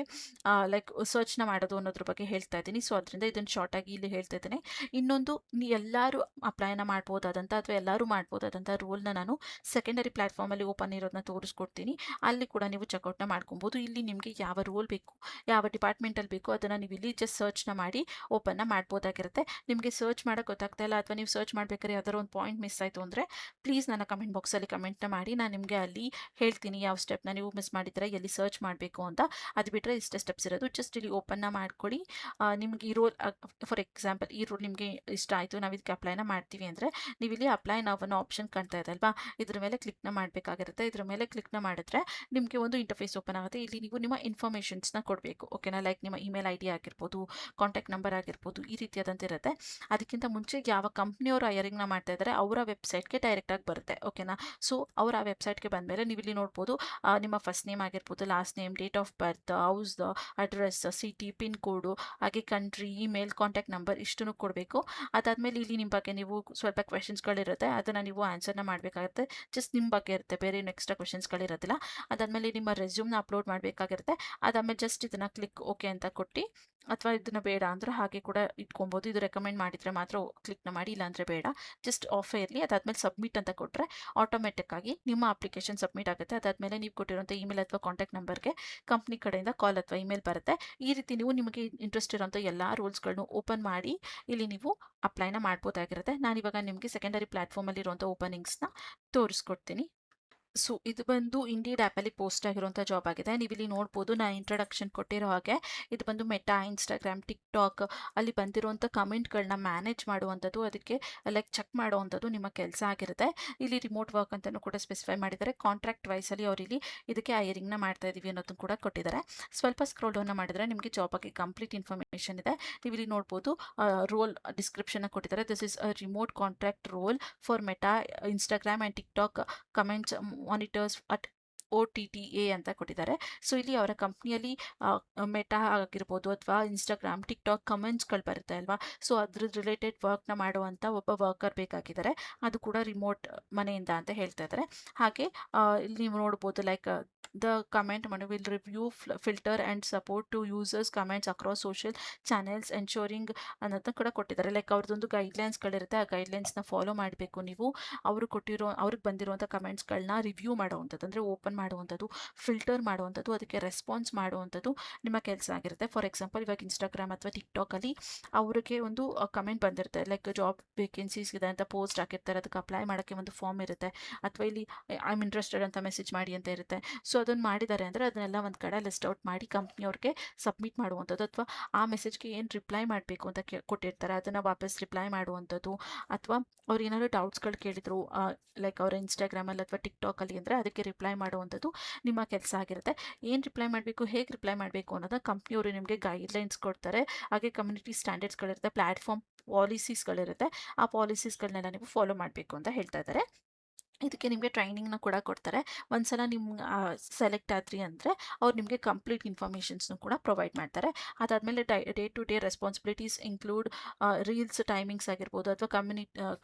ಲೈಕ್ ಸರ್ಚ್ನ ಮಾಡೋದು ಅನ್ನೋದ್ರ ಬಗ್ಗೆ ಹೇಳ್ತಾ ಇದ್ದೀನಿ. ಸೊ ಅದರಿಂದ ಇದನ್ನು ಶಾರ್ಟಾಗಿ ಇಲ್ಲಿ ಹೇಳ್ತಾ ಇದ್ದೀನಿ. ಇನ್ನೊಂದು ಎಲ್ಲರೂ ಅಪ್ಲೈನ ಮಾಡ್ಬೋದಾದಂಥ ಅಥವಾ ಎಲ್ಲರೂ ಮಾಡ್ಬೋದಾದಂಥ ರೋಲ್ನ ನಾನು ಸೆಕೆಂಡರಿ ಪ್ಲಾಟ್ಫಾರ್ಮಲ್ಲಿ ಓಪನ್ ಇರೋದನ್ನ ತೋರಿಸ್ಕೊಡ್ತೀನಿ. ಅಲ್ಲಿ ಕೂಡ ನೀವು ಚೆಕ್ಔಟ್ನ ಮಾಡ್ಕೊಬೋದು. ಇಲ್ಲಿ ನಿಮಗೆ ಯಾವ ರೋಲ್ ಬೇಕು, ಯಾವ ಡಿಪಾರ್ಟ್ಮೆಂಟಲ್ಲಿ ಬೇಕು, ಅದನ್ನು ನೀವು ಇಲ್ಲಿ ಜಸ್ಟ್ ಸರ್ಚ್ನ ಮಾಡಿ ಓಪನ್ನ ಮಾಡ್ಬೋದಾಗಿರುತ್ತೆ. ನಿಮಗೆ ಸರ್ಚ್ ಮಾಡೋಕ್ಕೆ ಗೊತ್ತಾಗ್ತಾ ಇಲ್ಲ ಅಥವಾ ನೀವು ಸರ್ಚ್ ಮಾಡ್ಬೇಕಾದ್ರೆ ಯಾವ್ದಾದ್ರು ಒಂದು ಪಾಯಿಂಟ್ ಮಿಸ್ ಆಯಿತು ಅಂದರೆ ಪ್ಲೀಸ್ ನನ್ನ ಕಮೆಂಟ್ ಬಾಕ್ಸಲ್ಲಿ ಕಮೆಂಟ್ನ ಮಾಡಿ. ನಾನು ನಿಮಗೆ ಅಲ್ಲಿ ಹೇಳ್ತೀನಿ ಯಾವ ಸ್ಟೆಪ್ನ ನೀವು ಮಿಸ್ ಮಾಡಿದರೆ ಎಲ್ಲಿ ಸರ್ಚ್ ಮಾಡಬೇಕು ಅಂತ. ಅದು ಬಿಟ್ಟರೆ ಇಷ್ಟೇ ಸ್ಟೆಪ್ಸ್ ಇರೋದು. ಜಸ್ಟ್ ಇಲ್ಲಿ ಓಪನ್ನ ಮಾಡ್ಕೊಳ್ಳಿ. ನಿಮ್ಗೆ ಈ ರೋಲ್ ಫಾರ್ ಎಕ್ಸಾಂಪಲ್ ಈ ರೋಲ್ ನಿಮಗೆ ಇಷ್ಟ ಆಯಿತು, ನಾವು ಇದಕ್ಕೆ ಅಪ್ಲೈನ ಮಾಡ್ತೀವಿ ಅಂದರೆ ನೀವು ಇಲ್ಲಿ ಅಪ್ಲೈ ನಾವು ಅನ್ನೋ ಆಪ್ಷನ್ ಕಾಣ್ತಾ ಇದೆ ಅಲ್ವಾ, ಇದ್ರ ಮೇಲೆ ಕ್ಲಿಕ್ನ ಮಾಡಬೇಕಾಗಿರುತ್ತೆ. ಇದ್ರ ಮೇಲೆ ಕ್ಲಿಕ್ನ ಮಾಡಿದ್ರೆ ನಿಮಗೆ ಒಂದು ಇಂಟರ್ಫೇಸ್ ಓಪನ್ ಆಗುತ್ತೆ. ಇಲ್ಲಿ ನೀವು ನಿಮ್ಮ ಇನ್ಫಾರ್ಮೇಷನ್ಸ್ನ ಕೊಡಬೇಕು. ಓಕೆನಾ, ಲೈಕ್ ನಿಮ್ಮ ಇಮೇಲ್ ID ಆಗಿರ್ಬೋದು, ಕಾಂಟ್ಯಾಕ್ಟ್ ನಂಬರ್ ಆಗಿರ್ಬೋದು, ಈ ರೀತಿಯಾದಂತೆ ಇರುತ್ತೆ. ಅದಕ್ಕಿಂತ ಮುಂಚೆ ಯಾವ ಕಂಪ್ನಿಯವರು ಹೈರಿಂಗ್ನ ಮಾಡ್ತಾ ಇದ್ದಾರೆ ಅವರ ವೆಬ್ಸೈಟ್ಗೆ ಡೈರೆಕ್ಟಾಗಿ ಬರುತ್ತೆ. ಓಕೆನಾ, ಸೊ ಅವರ ಆ ವೆಬ್ಸೈಟ್ಗೆ ಬಂದಮೇಲೆ ನೀವು ಇಲ್ಲಿ ನೋಡ್ಬೋದು ನಿಮ್ಮ ಫಸ್ಟ್ ನೇಮ್ ಆಗಿರ್ಬೋದು, last name, date of birth, house address, city, pin ಕೋಡು, ಹಾಗೆ ಕಂಟ್ರಿ, ಇಮೇಲ್, ಕಾಂಟ್ಯಾಕ್ಟ್ ನಂಬರ್ ಇಷ್ಟನ್ನು ಕೊಡಬೇಕು. ಅದಾದಮೇಲೆ ಇಲ್ಲಿ ನಿಮ್ಮ ಬಗ್ಗೆ ನೀವು ಸ್ವಲ್ಪ ಕ್ವೆಶನ್ಸ್ಗಳಿರುತ್ತೆ, ಅದನ್ನು ನೀವು ಆನ್ಸರ್ನ ಮಾಡಬೇಕಾಗುತ್ತೆ. ಜಸ್ಟ್ ನಿಮ್ಮ ಬಗ್ಗೆ ಇರುತ್ತೆ, ಬೇರೆ ಏನು ಎಕ್ಸ್ಟ್ರಾ ಕ್ವೆಶನ್ಸ್ಗಳಿರೋದಿಲ್ಲ. ಅದಾದಮೇಲೆ ನಿಮ್ಮ ರೆಸ್ಯೂಮ್ನ ಅಪ್ಲೋಡ್ ಮಾಡಬೇಕಾಗಿರುತ್ತೆ. ಅದಾದಮೇಲೆ ಜಸ್ಟ್ ಇದನ್ನು ಕ್ಲಿಕ್ ಓಕೆ ಅಂತ ಕೊಟ್ಟು, ಅಥವಾ ಇದನ್ನು ಬೇಡ ಅಂದರೆ ಹಾಗೆ ಕೂಡ ಇಟ್ಕೊಬೋದು. ಇದು ರೆಕಮೆಂಡ್ ಮಾಡಿದರೆ ಮಾತ್ರ ಕ್ಲಿಕ್ನ ಮಾಡಿ, ಇಲ್ಲಾಂದರೆ ಬೇಡ. ಜಸ್ಟ್ ಆಫೇ ಇರಲಿ. ಅದಾದಮೇಲೆ ಸಬ್ಮಿಟ್ ಅಂತ ಕೊಟ್ಟರೆ ಆಟೋಮೆಟಿಕ್ ಆಗಿ ನಿಮ್ಮ ಅಪ್ಲಿಕೇಶನ್ ಸಬ್ಮಿಟ್ ಆಗುತ್ತೆ. ಅದಾದಮೇಲೆ ನೀವು ಕೊಟ್ಟಿರೋಂಥ ಇಮೇಲ್ ಅಥವಾ ಕಾಂಟ್ಯಾಕ್ಟ್ ನಂಬರ್ಗೆ ಕಂಪ್ನಿ ಕಡೆಯಿಂದ ಕಾಲ್ ಅಥವಾ ಇಮೇಲ್ ಬರುತ್ತೆ. ಈ ರೀತಿ ನೀವು ನಿಮಗೆ ಇಂಟ್ರೆಸ್ಟ್ ಇರೋಂಥ ಎಲ್ಲ ರೂಲ್ಸ್ಗಳನ್ನು ಓಪನ್ ಮಾಡಿ ಇಲ್ಲಿ ನೀವು ಅಪ್ಲೈನ ಮಾಡ್ಬೋದಾಗಿರುತ್ತೆ. ನಾನಿವಾಗ ನಿಮಗೆ ಸೆಕೆಂಡರಿ ಪ್ಲಾಟ್ಫಾರ್ಮಲ್ಲಿ ಇರುವಂಥ ಓಪನಿಂಗ್ಸ್ನ ತೋರಿಸ್ಕೊಡ್ತೀನಿ. ಸೊ ಇದು ಬಂದು ಇಂಡೀಡ್ ಆ್ಯಪಲ್ಲಿ ಪೋಸ್ಟ್ ಆಗಿರುವಂಥ ಜಾಬ್ ಆಗಿದೆ. ನೀವು ಇಲ್ಲಿ ನೋಡ್ಬೋದು, ನಾನು ಇಂಟ್ರಡಕ್ಷನ್ ಕೊಟ್ಟಿರೋ ಹಾಗೆ ಇದು ಬಂದು ಮೆಟಾ, ಇನ್ಸ್ಟಾಗ್ರಾಮ್, ಟಿಕ್ಟಾಕ್ ಅಲ್ಲಿ ಬಂದಿರುವಂಥ ಕಮೆಂಟ್ಗಳನ್ನ ಮ್ಯಾನೇಜ್ ಮಾಡುವಂಥದ್ದು, ಅದಕ್ಕೆ ಲೈಕ್ ಚೆಕ್ ಮಾಡುವಂಥದ್ದು ನಿಮ್ಮ ಕೆಲಸ ಆಗಿರುತ್ತೆ. ಇಲ್ಲಿ ರಿಮೋಟ್ ವರ್ಕ್ ಅಂತಲೂ ಕೂಡ ಸ್ಪೆಸಿಫೈ ಮಾಡಿದ್ದಾರೆ. ಕಾಂಟ್ರಾಕ್ಟ್ ವೈಸಲ್ಲಿ ಅವ್ರು ಇಲ್ಲಿ ಇದಕ್ಕೆ ಹೈರಿಂಗ್ನ ಮಾಡ್ತಾ ಇದ್ದೀವಿ ಅನ್ನೋದನ್ನು ಕೂಡ ಕೊಟ್ಟಿದ್ದಾರೆ. ಸ್ವಲ್ಪ ಸ್ಕ್ರೋಲ್ ಡೌನ್ ಮಾಡಿದರೆ ನಿಮಗೆ ಜಾಬ್ ಬಗ್ಗೆ ಕಂಪ್ಲೀಟ್ ಇನ್ಫಾರ್ಮೇಷನ್ ಇದೆ. ನೀವು ಇಲ್ಲಿ ನೋಡ್ಬೋದು ರೋಲ್ ಡಿಸ್ಕ್ರಿಪ್ಷನ್ ಕೊಟ್ಟಿದ್ದಾರೆ. This is a remote contract roll for meta, Instagram and TikTok comments monitors at OTTA ಅಂತ ಕೊಟ್ಟಿದ್ದಾರೆ. ಸೊ ಇಲ್ಲಿ ಅವರ ಕಂಪ್ನಿಯಲ್ಲಿ ಮೆಟಾ ಆಗಿರ್ಬೋದು ಅಥವಾ ಇನ್ಸ್ಟಾಗ್ರಾಮ್, ಟಿಕ್ಟಾಕ್ ಕಮೆಂಟ್ಸ್ಗಳು ಬರುತ್ತೆ ಅಲ್ವಾ, ಸೊ ಅದ್ರದ್ದು ರಿಲೇಟೆಡ್ ವರ್ಕ್ನ ಮಾಡುವಂಥ ಒಬ್ಬ ವರ್ಕರ್ ಬೇಕಾಗಿದ್ದಾರೆ. ಅದು ಕೂಡ ರಿಮೋಟ್ ಮನೆಯಿಂದ ಅಂತ ಹೇಳ್ತಾ ಇದ್ದಾರೆ. ಹಾಗೆ ಇಲ್ಲಿ ನೀವು ನೋಡ್ಬೋದು like the comment will review, filter and support to users comments across social channels ensuring ಅನ್ನೋದನ್ನ ಕೂಡ ಕೊಟ್ಟಿದ್ದಾರೆ. ಲೈಕ್ ಅವ್ರದ್ದೊಂದು ಗೈಡ್ಲೈನ್ಸ್ಗಳಿರುತ್ತೆ, ಆ ಗೈಡ್ಲೈನ್ಸ್ನ ಫಾಲೋ ಮಾಡಬೇಕು ನೀವು. ಅವ್ರಿಗೆ ಬಂದಿರುವಂಥ ಕಮೆಂಟ್ಸ್ಗಳನ್ನ ರಿವ್ಯೂ ಮಾಡುವಂಥದ್ದು ಅಂದರೆ ಓಪನ್ ಮಾಡುವಂಥದ್ದು, ಫಿಲ್ಟರ್ ಮಾಡುವಂಥದ್ದು, ಅದಕ್ಕೆ ರೆಸ್ಪಾನ್ಸ್ ಮಾಡುವಂಥದ್ದು ನಿಮ್ಮ ಕೆಲಸ ಆಗಿರುತ್ತೆ. ಫಾರ್ ಎಕ್ಸಾಂಪಲ್ ಇವಾಗ ಇನ್ಸ್ಟಾಗ್ರಾಮ್ ಅಥವಾ ಟಿಕ್ಟಾಕಲ್ಲಿ ಅವ್ರಿಗೆ ಒಂದು ಕಮೆಂಟ್ ಬಂದಿರುತ್ತೆ, ಲೈಕ್ ಜಾಬ್ ವೇಕೆನ್ಸೀಸ್ ಇದೆ ಅಂತ ಪೋಸ್ಟ್ ಹಾಕಿರ್ತಾರೆ, ಅದಕ್ಕೆ ಅಪ್ಲೈ ಮಾಡೋಕ್ಕೆ ಒಂದು ಫಾರ್ಮ್ ಇರುತ್ತೆ, ಅಥವಾ ಇಲ್ಲಿ ಐ ಆಮ್ ಇಂಟ್ರೆಸ್ಟೆಡ್ ಅಂತ ಮೆಸೇಜ್ ಮಾಡಿ ಅಂತ ಇರುತ್ತೆ. ಸೊ ಅದನ್ನು ಮಾಡಿದ್ದಾರೆ ಅಂದರೆ ಅದನ್ನೆಲ್ಲ ಒಂದು ಕಡೆ ಲಿಸ್ಟ್ ಔಟ್ ಮಾಡಿ ಕಂಪ್ನಿಯವ್ರಿಗೆ ಸಬ್ಮಿಟ್ ಮಾಡುವಂಥದ್ದು, ಅಥವಾ ಆ ಮೆಸೇಜ್ಗೆ ಏನು ರಿಪ್ಲೈ ಮಾಡಬೇಕು ಅಂತ ಕೊಟ್ಟಿರ್ತಾರೆ ಅದನ್ನು ವಾಪಸ್ ರಿಪ್ಲೈ ಮಾಡುವಂಥದ್ದು, ಅಥವಾ ಅವ್ರು ಏನಾದರೂ ಡೌಟ್ಸ್ಗಳು ಕೇಳಿದ್ರು ಲೈಕ್ ಅವರ ಇನ್ಸ್ಟಾಗ್ರಾಮಲ್ಲಿ ಅಥವಾ ಟಿಕ್ಟಾಕಲ್ಲಿ ಅಂದರೆ ಅದಕ್ಕೆ ರಿಪ್ಲೈ ಮಾಡುವಂಥದ್ದು ನಿಮ್ಮ ಕೆಲಸ ಆಗಿರುತ್ತೆ. ಏನು ರಿಪ್ಲೈ ಮಾಡಬೇಕು, ಹೇಗೆ ರಿಪ್ಲೈ ಮಾಡಬೇಕು ಅನ್ನೋದನ್ನ ಕಂಪ್ನಿಯವರು ನಿಮಗೆ ಗೈಡ್ಲೈನ್ಸ್ ಕೊಡ್ತಾರೆ. ಹಾಗೆ ಕಮ್ಯುನಿಟಿ ಸ್ಟ್ಯಾಂಡರ್ಡ್ಸ್ಗಳಿರುತ್ತೆ, ಪ್ಲ್ಯಾಟ್ಫಾರ್ಮ್ ಪಾಲಿಸೀಸ್ಗಳಿರುತ್ತೆ, ಆ ಪಾಲಿಸೀಸ್ಗಳನ್ನೆಲ್ಲ ನೀವು ಫಾಲೋ ಮಾಡಬೇಕು ಅಂತ ಹೇಳ್ತಾ ಇದ್ದಾರೆ. ಇದಕ್ಕೆ ನಿಮಗೆ ಟ್ರೈನಿಂಗ್ನ ಕೂಡ ಕೊಡ್ತಾರೆ. ಒಂದ್ಸಲ ನಿಮ್ಗೆ ಸೆಲೆಕ್ಟ್ ಆದ್ರಿ ಅಂದರೆ ಅವ್ರು ನಿಮಗೆ ಕಂಪ್ಲೀಟ್ ಇನ್ಫಾರ್ಮೇಷನ್ಸ್ನು ಕೂಡ ಪ್ರೊವೈಡ್ ಮಾಡ್ತಾರೆ. ಅದಾದಮೇಲೆ day to day responsibilities include reels timings ಆಗಿರ್ಬೋದು ಅಥವಾ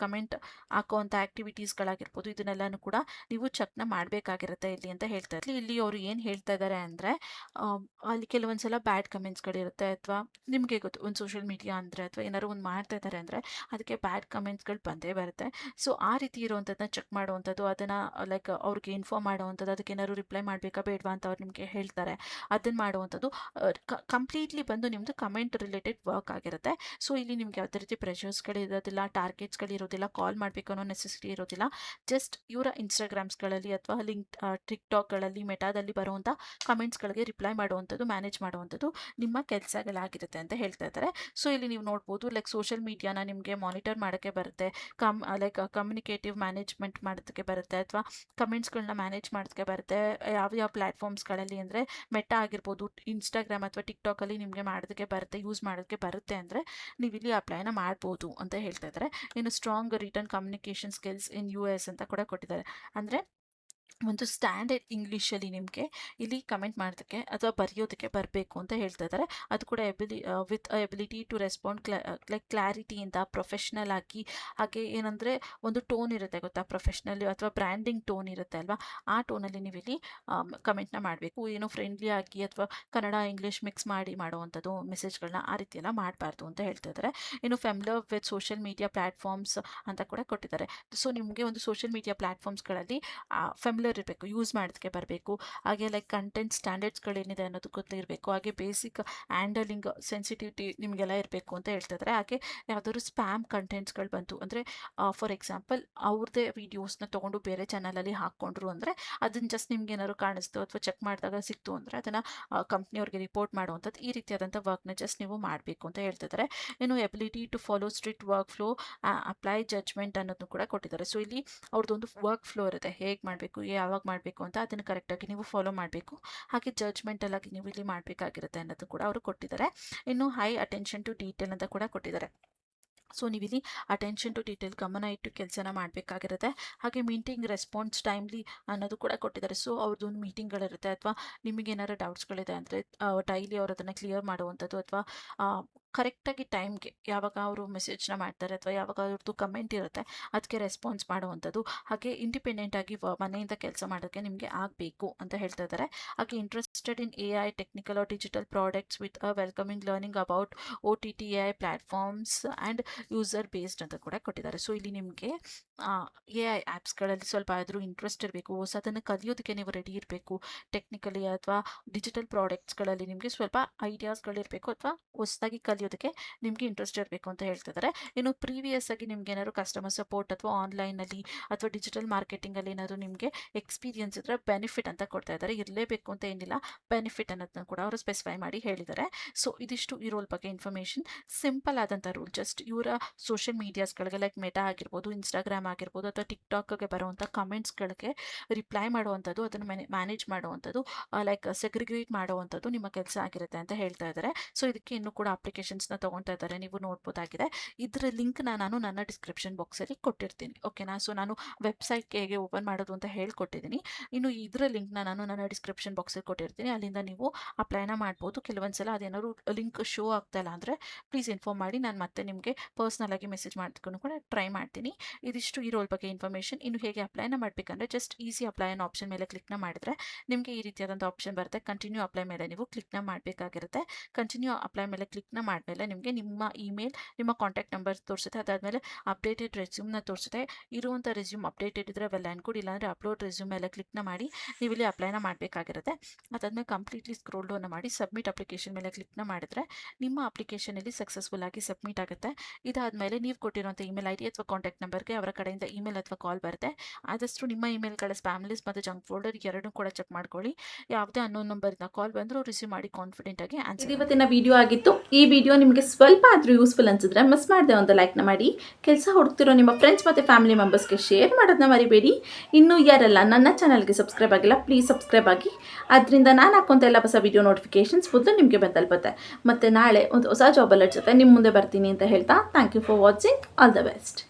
ಕಮೆಂಟ್ ಹಾಕೋವಂಥ ಆ್ಯಕ್ಟಿವಿಟೀಸ್ಗಳಾಗಿರ್ಬೋದು, ಇದನ್ನೆಲ್ಲನೂ ಕೂಡ ನೀವು ಚೆಕ್ನ ಮಾಡಬೇಕಾಗಿರುತ್ತೆ ಇಲ್ಲಿ ಅಂತ ಹೇಳ್ತಾ ಇದ್ಲಿ. ಇಲ್ಲಿ ಅವರು ಏನು ಹೇಳ್ತಾ ಇದ್ದಾರೆ ಅಂದರೆ, ಅಲ್ಲಿ ಕೆಲವೊಂದ್ಸಲ ಬ್ಯಾಡ್ ಕಮೆಂಟ್ಸ್ಗಳಿರುತ್ತೆ ಅಥವಾ ನಿಮಗೆ ಗೊತ್ತು ಒಂದು ಸೋಷಿಯಲ್ ಮೀಡಿಯಾ ಅಂದರೆ ಅಥವಾ ಏನಾದ್ರು ಒಂದು ಮಾಡ್ತಾ ಇದ್ದಾರೆ ಅಂದರೆ ಅದಕ್ಕೆ ಬ್ಯಾಡ್ ಕಮೆಂಟ್ಸ್ಗಳು ಬಂದೇ ಬರುತ್ತೆ. ಸೊ ಆ ರೀತಿ ಇರುವಂಥದ್ದನ್ನ ಚೆಕ್ ಮಾಡುವಂಥದ್ದು, ಅದನ್ನು ಲೈಕ್ ಅವ್ರಿಗೆ ಇನ್ಫಾರ್ಮ್ ಮಾಡುವಂಥದ್ದು, ಅದಕ್ಕೆ ಏನಾದ್ರು ರಿಪ್ಲೈ ಮಾಡಬೇಕಾ ಬೇಡವಾ ಅಂತ ಅವ್ರು ನಿಮಗೆ ಹೇಳ್ತಾರೆ, ಅದನ್ನು ಮಾಡುವಂಥದ್ದು ಕಂಪ್ಲೀಟ್ಲಿ ಬಂದು ನಿಮ್ಮದು ಕಮೆಂಟ್ ರಿಲೇಟೆಡ್ ವರ್ಕ್ ಆಗಿರುತ್ತೆ. ಸೊ ಇಲ್ಲಿ ನಿಮ್ಗೆ ಯಾವುದೇ ರೀತಿ ಪ್ರೆಷರ್ಸ್ಗಳಿರೋದಿಲ್ಲ, ಟಾರ್ಗೆಟ್ಸ್ಗಳಿರೋದಿಲ್ಲ, ಕಾಲ್ ಮಾಡಬೇಕು ಅನ್ನೋ ನೆಸೆಸಿಟಿ ಇರೋದಿಲ್ಲ. ಜಸ್ಟ್ ಇವರ ಇನ್ಸ್ಟಾಗ್ರಾಮ್ಸ್ಗಳಲ್ಲಿ ಅಥವಾ ಟಿಕ್ಟಾಕ್ಗಳಲ್ಲಿ ಮೆಟಾದಲ್ಲಿ ಬರುವಂಥ ಕಮೆಂಟ್ಸ್ಗಳಿಗೆ ರಿಪ್ಲೈ ಮಾಡುವಂಥದ್ದು, ಮ್ಯಾನೇಜ್ ಮಾಡುವಂಥದ್ದು ನಿಮ್ಮ ಕೆಲಸಗಳಾಗಿರುತ್ತೆ ಅಂತ ಹೇಳ್ತಾ ಇದ್ದಾರೆ. ಸೊ ಇಲ್ಲಿ ನೀವು ನೋಡ್ಬೋದು, ಲೈಕ್ ಸೋಷಿಯಲ್ ಮೀಡಿಯಾನ ನಿಮಗೆ ಮಾನಿಟರ್ ಮಾಡೋಕ್ಕೆ ಬರುತ್ತೆ, ಕಮ್ಯುನಿಕೇಟಿವ್ ಮ್ಯಾನೇಜ್ಮೆಂಟ್ ಮಾಡೋದಕ್ಕೆ ಬರುತ್ತೆ ಅಥವಾ ಕಮೆಂಟ್ಸ್ಗಳನ್ನ ಮ್ಯಾನೇಜ್ ಮಾಡೋದಕ್ಕೆ ಬರುತ್ತೆ. ಯಾವ ಪ್ಲ್ಯಾಟ್ಫಾರ್ಮ್ಸ್ಗಳಲ್ಲಿ ಅಂದರೆ ಮೆಟಾ ಆಗಿರ್ಬೋದು, ಇನ್ಸ್ಟಾಗ್ರಾಮ್ ಅಥವಾ ಟಿಕ್ಟಾಕಲ್ಲಿ ನಿಮಗೆ ಮಾಡೋದಕ್ಕೆ ಬರುತ್ತೆ, ಯೂಸ್ ಮಾಡೋದಕ್ಕೆ ಬರುತ್ತೆ ಅಂದರೆ ನೀವು ಇಲ್ಲಿ ಅಪ್ಲೈನ ಮಾಡ್ಬೋದು ಅಂತ ಹೇಳ್ತಾ ಇದ್ದಾರೆ. ಇನ್ನು strong return communication skills in US ಅಂತ ಕೂಡ ಕೊಟ್ಟಿದ್ದಾರೆ. ಅಂದರೆ ಒಂದು ಸ್ಟ್ಯಾಂಡರ್ಡ್ ಇಂಗ್ಲೀಷಲ್ಲಿ ನಿಮಗೆ ಇಲ್ಲಿ ಕಮೆಂಟ್ ಮಾಡೋದಕ್ಕೆ ಅಥವಾ ಬರೆಯೋದಕ್ಕೆ ಬರಬೇಕು ಅಂತ ಹೇಳ್ತಾ ಇದ್ದಾರೆ. ಅದು ಕೂಡ with ability to respond like ಕ್ಲಾರಿಟಿಯಿಂದ ಪ್ರೊಫೆಷ್ನಲ್ ಆಗಿ, ಹಾಗೆ ಏನಂದರೆ ಒಂದು ಟೋನ್ ಇರುತ್ತೆ ಗೊತ್ತಾ, ಪ್ರೊಫೆಷ್ನಲ್ ಅಥವಾ ಬ್ರ್ಯಾಂಡಿಂಗ್ ಟೋನ್ ಇರುತ್ತೆ ಅಲ್ವಾ, ಆ ಟೋನಲ್ಲಿ ನೀವು ಇಲ್ಲಿ ಕಮೆಂಟ್ನ ಮಾಡಬೇಕು. ಏನು ಫ್ರೆಂಡ್ಲಿ ಆಗಿ ಅಥವಾ ಕನ್ನಡ ಇಂಗ್ಲೀಷ್ ಮಿಕ್ಸ್ ಮಾಡಿ ಮಾಡುವಂಥದ್ದು ಮೆಸೇಜ್ಗಳನ್ನ ಆ ರೀತಿ ಎಲ್ಲ ಮಾಡಬಾರ್ದು ಅಂತ ಹೇಳ್ತಾ ಇದ್ದಾರೆ. ಇನ್ನು familiar with social media platforms ಅಂತ ಕೂಡ ಕೊಟ್ಟಿದ್ದಾರೆ. ಸೊ ನಿಮಗೆ ಒಂದು ಸೋಷಿಯಲ್ ಮೀಡಿಯಾ ಪ್ಲ್ಯಾಟ್ಫಾರ್ಮ್ಸ್ಗಳಲ್ಲಿ ಫೆಮಿಲಿಯರ್ ಇರಬೇಕು, ಯೂಸ್ ಮಾಡೋದಕ್ಕೆ ಬರಬೇಕು. ಹಾಗೆ ಲೈಕ್ ಕಂಟೆಂಟ್ ಸ್ಟ್ಯಾಂಡರ್ಡ್ಸ್ಗಳೇನಿದೆ ಅನ್ನೋದು ಗೊತ್ತಿರಬೇಕು. ಹಾಗೆ ಬೇಸಿಕ್ ಹ್ಯಾಂಡಲಿಂಗ್ ಸೆನ್ಸಿಟಿವಿಟಿ ನಿಮಗೆಲ್ಲ ಇರಬೇಕು ಅಂತ ಹೇಳ್ತಾ ಇದ್ದಾರೆ. ಹಾಗೆ ಯಾವುದಾದ್ರು ಸ್ಪ್ಯಾಮ್ ಕಂಟೆಂಟ್ಸ್ಗಳು ಬಂತು ಅಂದರೆ, ಫಾರ್ ಎಕ್ಸಾಂಪಲ್ ಅವ್ರದ್ದೇ ವೀಡಿಯೋಸ್ನ ತೊಗೊಂಡು ಬೇರೆ ಚಾನಲಲ್ಲಿ ಹಾಕ್ಕೊಂಡ್ರು ಅಂದರೆ ಅದನ್ನು ಜಸ್ಟ್ ನಿಮ್ಗೆ ಏನಾದ್ರು ಕಾಣಿಸ್ತು ಅಥವಾ ಚೆಕ್ ಮಾಡಿದಾಗ ಸಿಕ್ತು ಅಂದರೆ ಅದನ್ನು ಕಂಪ್ನಿಯವ್ರಿಗೆ ರಿಪೋರ್ಟ್ ಮಾಡುವಂಥದ್ದು, ಈ ರೀತಿಯಾದಂಥ ವರ್ಕ್ನ ಜಸ್ಟ್ ನೀವು ಮಾಡಬೇಕು ಅಂತ ಹೇಳ್ತಿದ್ದಾರೆ. ಇನ್ನು ability to follow strict work flow, apply judgement ಅನ್ನೋದನ್ನು ಕೂಡ ಕೊಟ್ಟಿದ್ದಾರೆ. ಸೊ ಇಲ್ಲಿ ಅವ್ರದ್ದೊಂದು ವರ್ಕ್ ಫ್ಲೋ ಇರುತ್ತೆ, ಹೇಗೆ ಮಾಡಬೇಕು, ಯಾವಾಗ ಮಾಡಬೇಕು ಅಂತ, ಅದನ್ನು ಕರೆಕ್ಟಾಗಿ ನೀವು ಫಾಲೋ ಮಾಡಬೇಕು. ಹಾಗೆ ಜಡ್ಜ್ಮೆಂಟಲ್ ಆಗಿ ನೀವು ಇಲ್ಲಿ ಮಾಡಬೇಕಾಗಿರುತ್ತೆ ಅನ್ನೋದು ಕೂಡ ಅವರು ಕೊಟ್ಟಿದ್ದಾರೆ. ಇನ್ನು ಹೈ ಅಟೆನ್ಷನ್ ಟು ಡೀಟೇಲ್ ಅಂತ ಕೂಡ ಕೊಟ್ಟಿದ್ದಾರೆ. ಸೊ ನೀವಿಲ್ಲಿ ಅಟೆನ್ಷನ್ ಟು ಡೀಟೇಲ್, ಗಮನ ಇಟ್ಟು ಕೆಲಸನ ಮಾಡಬೇಕಾಗಿರುತ್ತೆ. ಹಾಗೆ ಮೀಟಿಂಗ್ ರೆಸ್ಪಾನ್ಸ್ ಟೈಮ್ಲಿ ಅನ್ನೋದು ಕೂಡ ಕೊಟ್ಟಿದ್ದಾರೆ. ಸೊ ಅವ್ರದ್ದೊಂದು ಮೀಟಿಂಗ್ಗಳಿರುತ್ತೆ ಅಥವಾ ನಿಮಗೇನಾದ್ರು ಡೌಟ್ಸ್ಗಳಿದೆ ಅಂದರೆ ಡೈಲಿ ಅವರು ಅದನ್ನು ಕ್ಲಿಯರ್ ಮಾಡುವಂಥದ್ದು ಅಥವಾ ಕರೆಕ್ಟಾಗಿ ಟೈಮ್ಗೆ ಯಾವಾಗ ಅವರು ಮೆಸೇಜ್ನ ಮಾಡ್ತಾರೆ ಅಥವಾ ಯಾವಾಗ ಅವ್ರದ್ದು ಕಮೆಂಟ್ ಇರುತ್ತೆ ಅದಕ್ಕೆ ರೆಸ್ಪಾನ್ಸ್ ಮಾಡುವಂಥದ್ದು. ಹಾಗೆ ಇಂಡಿಪೆಂಡೆಂಟಾಗಿ ಮನೆಯಿಂದ ಕೆಲಸ ಮಾಡೋಕ್ಕೆ ನಿಮಗೆ ಆಗಬೇಕು ಅಂತ ಹೇಳ್ತಾ ಇದ್ದಾರೆ. ಹಾಗೆ interested in AI technical or digital products with a welcoming learning about OTT AI platforms and user based ಅಂತ ಕೂಡ ಕೊಟ್ಟಿದ್ದಾರೆ. ಸೊ ಇಲ್ಲಿ ನಿಮಗೆ AI ಆ್ಯಪ್ಸ್ಗಳಲ್ಲಿ ಸ್ವಲ್ಪ ಆದರೂ ಇಂಟ್ರೆಸ್ಟ್ ಇರಬೇಕು, ಹೊಸದನ್ನು ಕಲಿಯೋದಕ್ಕೆ ನೀವು ರೆಡಿ ಇರಬೇಕು. ಟೆಕ್ನಿಕಲಿ ಅಥವಾ ಡಿಜಿಟಲ್ ಪ್ರಾಡಕ್ಟ್ಸ್ಗಳಲ್ಲಿ ನಿಮಗೆ ಸ್ವಲ್ಪ ಐಡಿಯಾಸ್ಗಳಿರಬೇಕು ಅಥವಾ ಹೊಸದಾಗಿ ಕಲಿಯೋದಕ್ಕೆ ನಿಮಗೆ ಇಂಟ್ರೆಸ್ಟ್ ಇರಬೇಕು ಅಂತ ಹೇಳ್ತಿದ್ದಾರೆ. ಇನ್ನು ಪ್ರೀವಿಯಸ್ ಆಗಿ ನಿಮ್ಗೆ ಏನಾದ್ರು ಕಸ್ಟಮರ್ ಸಪೋರ್ಟ್ ಅಥವಾ ಆನ್ಲೈನಲ್ಲಿ ಅಥವಾ ಡಿಜಿಟಲ್ ಮಾರ್ಕೆಟಿಂಗಲ್ಲಿ ಏನಾದರೂ ನಿಮಗೆ ಎಕ್ಸ್ಪೀರಿಯನ್ಸ್ ಇದ್ದರೆ ಬೆನಿಫಿಟ್ ಅಂತ ಕೊಡ್ತಾ ಇದ್ದಾರೆ. ಇರಲೇಬೇಕು ಅಂತ ಏನಿಲ್ಲ, ಬೆನಿಫಿಟ್ ಅನ್ನೋದನ್ನ ಕೂಡ ಅವರು ಸ್ಪೆಸಿಫೈ ಮಾಡಿ ಹೇಳಿದ್ದಾರೆ. ಸೊ ಇದಿಷ್ಟು ಈ ರೋಲ್ ಬಗ್ಗೆ ಇನ್ಫಾರ್ಮೇಷನ್. ಸಿಂಪಲ್ ಆದಂಥ ರೂಲ್, ಜಸ್ಟ್ ಇವರ ಸೋಷಿಯಲ್ ಮೀಡಿಯಾಸ್ಗಳಿಗೆ ಲೈಕ್ ಮೆಟಾ ಆಗಿರ್ಬೋದು, ಇನ್ಸ್ಟಾಗ್ರಾಮ್ ಆಗಿರ್ಬೋದು ಅಥವಾ ಟಿಕ್ಟಾಕ್ಗೆ ಬರುವಂಥ ಕಮೆಂಟ್ಸ್ಗಳಿಗೆ ರಿಪ್ಲೈ ಮಾಡುವಂಥದ್ದು, ಅದನ್ನು ಮ್ಯಾನೇಜ್ ಮಾಡುವಂಥದ್ದು, ಲೈಕ್ ಸೆಗ್ರಿಗೇಟ್ ಮಾಡುವಂಥದ್ದು ನಿಮ್ಮ ಕೆಲಸ ಆಗಿರುತ್ತೆ ಅಂತ ಹೇಳ್ತಾ ಇದ್ದಾರೆ. ಸೊ ಇದಕ್ಕೆ ಇನ್ನೂ ಕೂಡ ಅಪ್ಲಿಕೇಶನ್ಸ್ನ ತೊಗೊಳ್ತಾ ಇದ್ದಾರೆ, ನೀವು ನೋಡ್ಬೋದಾಗಿದೆ. ಇದರ ಲಿಂಕ್ನ ನಾನು ನನ್ನ ಡಿಸ್ಕ್ರಿಪ್ಷನ್ ಬಾಕ್ಸಲ್ಲಿ ಕೊಟ್ಟಿರ್ತೀನಿ, ಓಕೆನಾ. ಸೊ ನಾನು ವೆಬ್ಸೈಟ್ಗೆ ಹೇಗೆ ಓಪನ್ ಮಾಡೋದು ಅಂತ ಹೇಳ್ಕೊಟ್ಟಿದ್ದೀನಿ. ಇನ್ನು ಇದರ ಲಿಂಕ್ನ ನಾನು ನನ್ನ ಡಿಸ್ಕ್ರಿಪ್ಷನ್ ಬಾಕ್ಸಲ್ಲಿ ಕೊಟ್ಟಿರ್ತೀನಿ, ಅಲ್ಲಿಂದ ನೀವು ಅಪ್ಲೈನ ಮಾಡ್ಬೋದು. ಕೆಲವೊಂದು ಸಲ ಅದೇನಾದ್ರು ಲಿಂಕ್ ಶೋ ಆಗ್ತಾ ಇಲ್ಲ ಅಂದರೆ ಪ್ಲೀಸ್ ಇನ್ಫಾರ್ಮ್ ಮಾಡಿ, ನಾನು ಮತ್ತೆ ನಿಮಗೆ ಪರ್ಸ್ನಲ್ ಆಗಿ ಮೆಸೇಜ್ ಮಾಡೋದಕ್ಕೂ ಕೂಡ ಟ್ರೈ ಮಾಡ್ತೀನಿ. ಇದಿಷ್ಟು ಈ ರೋಲ್ ಬಗ್ಗೆ ಇನ್ಫಾರ್ಮೇಷನ್. ಇನ್ನು ಹೇಗೆ ಅಪ್ಲೈನ ಮಾಡಬೇಕಂದ್ರೆ ಜಸ್ಟ್ ಈಸಿ ಅಪ್ಲೈ ಅನ್ನೋ ಆಪ್ಷನ್ ಮೇಲೆ ಕ್ಲಿಕ್ನ ಮಾಡಿದರೆ ನಿಮಗೆ ಈ ರೀತಿಯಾದಂಥ ಆಪ್ಷನ್ ಬರುತ್ತೆ. ಕಂಟಿನ್ಯೂ ಅಪ್ಲೈ ಮೇಲೆ ನೀವು ಕ್ಲಿಕ್ನ ಮಾಡಬೇಕಾಗಿರುತ್ತೆ. ಕಂಟಿನ್ಯೂ ಅಪ್ಲೈ ಮೇಲೆ ಕ್ಲಿಕ್ನ ಮಾಡಿದ್ಮೇಲೆ ನಿಮಗೆ ನಿಮ್ಮ ಇಮೇಲ್, ನಿಮ್ಮ ಕಾಂಟ್ಯಾಕ್ಟ್ ನಂಬರ್ ತೋರಿಸುತ್ತೆ. ಅದಾದಮೇಲೆ ಅಪ್ಡೇಟೆಡ್ ರೆಸ್ಯೂಮ್ನ ತೋರಿಸುತ್ತೆ. ಇರುವಂಥ ರೆಸ್ಯೂಮ್ ಅಪ್ಡೇಟೆಡ್ ಇದ್ದರೆ ವೆಲ್ ಆ್ಯಂಡ್ ಗುಡ್, ಇಲ್ಲಾಂದರೆ ಅಪ್ಲೋಡ್ ರೆಸ್ಯೂಮ್ ಮೇಲೆ ಕ್ಲಿಕ್ನ ಮಾಡಿ ನೀವು ಇಲ್ಲಿ ಅಪ್ಲೈನ ಮಾಡಬೇಕಾಗಿರುತ್ತೆ. ಅದಾದಮೇಲೆ ಕಂಪ್ಲೀಟ್ಲಿ ಸ್ಕ್ರೋಲ್ ಡೌನ್ ಮಾಡಿ ಸಬ್ಮಿಟ್ ಅಪ್ಲಿಕೇಶನ್ ಮೇಲೆ ಕ್ಲಿಕ್ನ ಮಾಡಿದರೆ ನಿಮ್ಮ ಅಪ್ಲಿಕೇಶನ್ ಇಲ್ಲಿ ಸಕ್ಸಸ್ಫುಲ್ ಆಗಿ ಸಬ್ಮಿಟ್ ಆಗುತ್ತೆ. ಇದಾದಮೇಲೆ ನೀವು ಕೊಟ್ಟಿರುವಂಥ ಇಮೇಲ್ ID ಅಥವಾ ಕಾಂಟ್ಯಾಕ್ಟ್ ನಂಬರ್ಗೆ ಅವರ ಕಡೆಯಿಂದ ಇಮೇಲ್ ಅಥವಾ ಕಾಲ್ ಬರುತ್ತೆ. ಆದಷ್ಟು ನಿಮ್ಮ ಇಮೇಲ್ಗಳ ಸ್ಪ್ಯಾಮ್ ಲಿಸ್ಟ್ ಮತ್ತು ಜಂಕ್ ಫೋಲ್ಡರ್ ಎರಡೂ ಕೂಡ ಚೆಕ್ ಮಾಡ್ಕೊಳ್ಳಿ. ಯಾವುದೇ ಅನ್ನೋನ್ ನಂಬರಿಂದ ಕಾಲ್ ಬಂದರೂ ರಿಸೀವ್ ಮಾಡಿ ಕಾನ್ಫಿಡೆಂಟ್ ಆಗಿ ಆನ್ಸರ್. ಇವತ್ತಿನ ವಿಡಿಯೋ ಆಗಿತ್ತು. ಈ ವಿಡಿಯೋ ನಿಮಗೆ ಸ್ವಲ್ಪ ಆದರೂ ಯೂಸ್ಫುಲ್ ಅನ್ಸಿದ್ರೆ ಮಿಸ್ ಮಾಡದೆ ಒಂದು ಲೈಕ್ನ ಮಾಡಿ, ಕೆಲಸ ಹುಡುಕ್ತಿರೋ ನಿಮ್ಮ ಫ್ರೆಂಡ್ಸ್ ಮತ್ತು ಫ್ಯಾಮಿಲಿ ಮೆಂಬರ್ಸ್ಗೆ ಶೇರ್ ಮಾಡೋದನ್ನ ಮರಿಬೇಡಿ. ಇನ್ನೂ ಯಾರೆಲ್ಲ ನನ್ನ ಚಾನಲ್ಗೆ ಸಬ್ಸ್ಕ್ರೈಬ್ ಆಗಿಲ್ಲ ಪ್ಲೀಸ್ ಸಬ್ಸ್ಕ್ರೈಬ್ ಆಗಿ, ಅದರಿಂದ ನಾನು ಹಾಕುವಂಥ ಎಲ್ಲ ಹೊಸ ವಿಡಿಯೋ ನೋಟಿಫಿಕೇಷನ್ಸ್ ಮೊದಲು ನಿಮಗೆ ತಲುಪುತ್ತೆ. ಮತ್ತು ನಾಳೆ ಒಂದು ಹೊಸ ಜಾಬ್ ಅಲರ್ಟ್ ಜೊತೆ ನಿಮ್ಮ ಮುಂದೆ ಬರ್ತೀನಿ ಅಂತ ಹೇಳ್ತಾ thank you for watching. All the best.